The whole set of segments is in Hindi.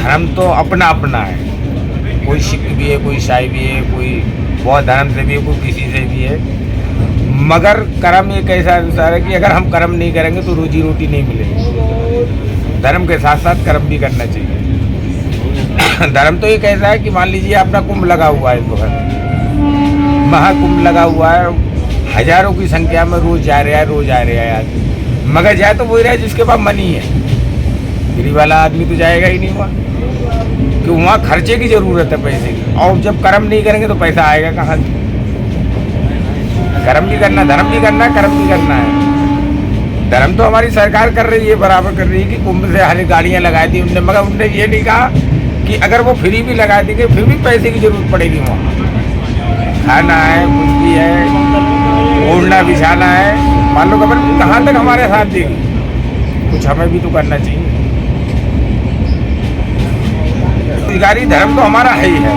धर्म तो अपना अपना है। कोई सिख भी है, कोई ईसाई भी है, कोई बौद्ध धर्म से भी है, कोई किसी से भी है। मगर कर्म एक ऐसा अनुसार है कि अगर हम कर्म नहीं करेंगे तो रोजी रोटी नहीं मिलेगी। धर्म के साथ साथ कर्म भी करना चाहिए। धर्म तो एक ऐसा है कि मान लीजिए अपना कुंभ लगा हुआ है, इस वक्त महाकुंभ लगा हुआ है, हजारों की संख्या में रोज जा रहा है आदमी। मगर जाए तो वही रहा जिसके पास मनी है। गरीब वाला आदमी तो जाएगा ही नहीं वहाँ, क्योंकि वहाँ खर्चे की ज़रूरत है पैसे की। और जब कर्म नहीं करेंगे तो पैसा आएगा कहाँ से? कर्म भी करना, धर्म भी करना है, कर्म भी करना है। धर्म तो हमारी सरकार कर रही है, बराबर कर रही है कि कुंभ से हर गाड़ियाँ लगा दी उनने। मगर उनने ये नहीं कहा कि अगर वो फ्री भी लगा देंगे फिर भी पैसे की ज़रूरत पड़ेगी। वहाँ खाना है, कुछ भी है, ओढ़ना बिछाना है। मान लो गवर्नमेंट कहाँ तक हमारे साथ देगी? कुछ हमें भी तो करना चाहिए। बेरोजगारी धर्म तो हमारा है ही है,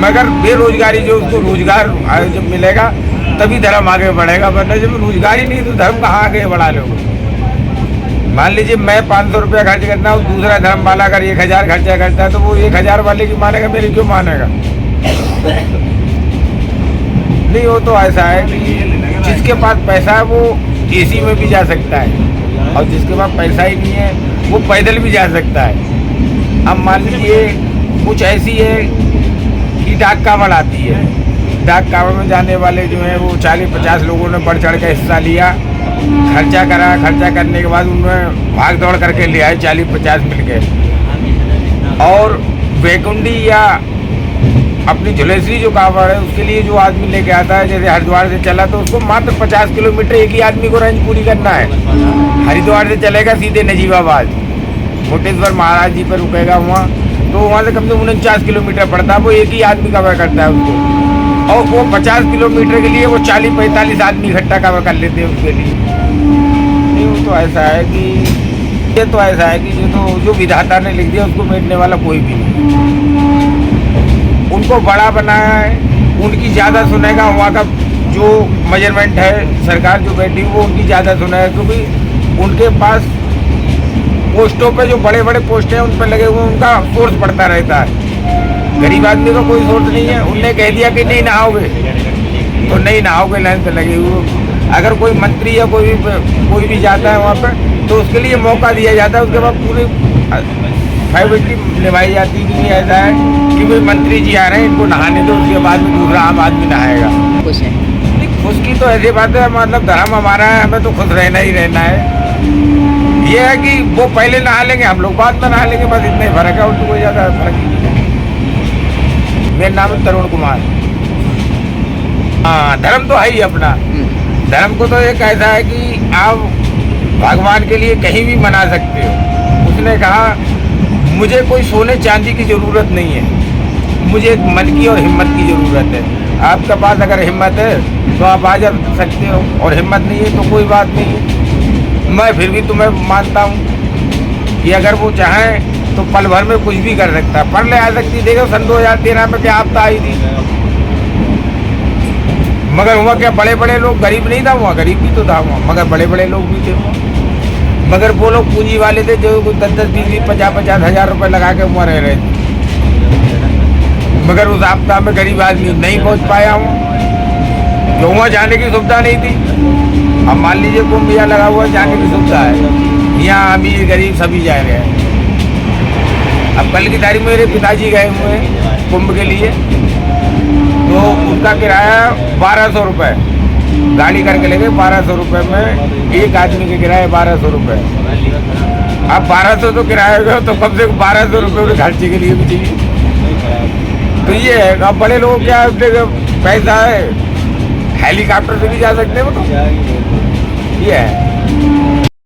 मगर बेरोजगारी जो उसको रोजगार जब मिलेगा तभी धर्म आगे बढ़ेगा। वरना जब रोजगारी नहीं तो धर्म कहाँ आगे बढ़ा लोगे? मान लीजिए मैं 500 रुपया खर्च करना हूँ, दूसरा धर्म वाला अगर 1000 खर्चा करता है तो वो 1000 वाले की मानेगा, मेरी क्यों मानेगा? नहीं, वो तो ऐसा है कि जिसके पास पैसा है वो एसी में भी जा सकता है, और जिसके पास पैसा ही नहीं है वो पैदल भी जा सकता है। अब मान लीजिए कुछ ऐसी है कि डाक कावड़ आती है। डाक कावड़ में जाने वाले जो हैं वो 40-50 लोगों ने बढ़ चढ़ के हिस्सा लिया, खर्चा करा। खर्चा करने के बाद उन्होंने भाग दौड़ करके ले आए 40-50 मिल के। और वैकुंडी या अपनी झुलेश्वरी जो कावड़ है उसके लिए जो आदमी लेके आता है, जैसे हरिद्वार से चला तो उसको मात्र 50 किलोमीटर एक ही आदमी को रेंज पूरी करना है। हरिद्वार से चलेगा सीधे नजीबाबाद, मोटेश्वर महाराज जी पर रुकेगा वहाँ, तो वहाँ से कम से कम 49 किलोमीटर पड़ता है। वो एक ही आदमी कवर करता है उसको, और वो 50 किलोमीटर के लिए वो 40-45 आदमी इकट्ठा कवर कर लेते हैं उसके लिए। नहीं, वो तो ऐसा है कि ये तो ऐसा है कि जो विधाता ने लिख दिया उसको मिटने वाला कोई भी नहीं। उनको बड़ा बनाया है, उनकी ज़्यादा सुनेगा। वहाँ का जो मेजरमेंट है, सरकार जो बैठी वो उनकी ज़्यादा सुनेगा, क्योंकि उनके पास पोस्टों पे जो बड़े बड़े पोस्ट हैं उन पर लगे हुए उनका सोर्स पड़ता रहता है। गरीब आदमी का कोई सोर्स नहीं है। उनने कह दिया कि नहीं नहाओगे तो नहीं नहाओगे, लाइन पे लगे हुए। अगर कोई मंत्री या कोई भी जाता है वहाँ पर तो उसके लिए मौका दिया जाता है। उसके बाद पूरी प्राइवेटली निभाई जाती है कि ऐसा है कि भाई मंत्री जी आ रहे हैं, इनको नहाने दो, उसके बाद में दूसरा आम आदमी नहाएगा। खुश है? खुश की तो ऐसी बात है, मतलब धर्म हमारा है, हमें तो खुश रहना ही रहना है। ये है कि वो पहले नहा लेंगे, हम लोग बाद में नहा लेंगे, बस इतना ही फर्क है, उनको कोई ज़्यादा फर्क नहीं है। मेरा नाम है तरुण कुमार। हाँ, धर्म तो है ही अपना। धर्म को तो एक ऐसा है कि आप भगवान के लिए कहीं भी मना सकते हो। उसने कहा मुझे कोई सोने चांदी की ज़रूरत नहीं है, मुझे एक मन की और हिम्मत की ज़रूरत है। आपके पास अगर हिम्मत है तो आप आ जा सकते हो, और हिम्मत नहीं है तो कोई बात नहीं है। मैं फिर भी तुम्हें मानता हूँ कि अगर वो चाहें तो पल भर में कुछ भी कर सकता है। पढ़ ले आ सकती, देखो सन 2013 में क्या आपदा आई थी। मगर वहाँ क्या बड़े बड़े लोग, गरीब नहीं था वहाँ, गरीब भी तो था वहाँ, मगर बड़े बड़े लोग भी थे वहाँ। मगर वो लोग पूंजी वाले थे जो 10-10, 20-20, 50-50 हज़ार रुपये लगा के वहाँ रह रहे थे। मगर उस आपदा में गरीब आदमी नहीं पहुँच पाया हूँ, क्यों? वहाँ जाने की सुविधा नहीं थी। अब मान लीजिए कुंभ मेला लगा हुआ, जाने की सुविधा है, यहाँ अमीर गरीब सभी जा रहे हैं। अब कल की तारीख में मेरे पिताजी गए हुए हैं कुंभ के लिए, तो उनका किराया 1200 रुपये गाड़ी करके ले गए। 1200 रुपये में एक आदमी के किराया 1200 रुपये। अब 1200 तो किराया हो गया, तो कम से कम 1200 रुपये उन्हें खर्चे के लिए भी चाहिए। तो ये है, अब बड़े लोग क्या पैसा है, हेलीकॉप्टर से भी जा सकते हैं वो, तो ये है।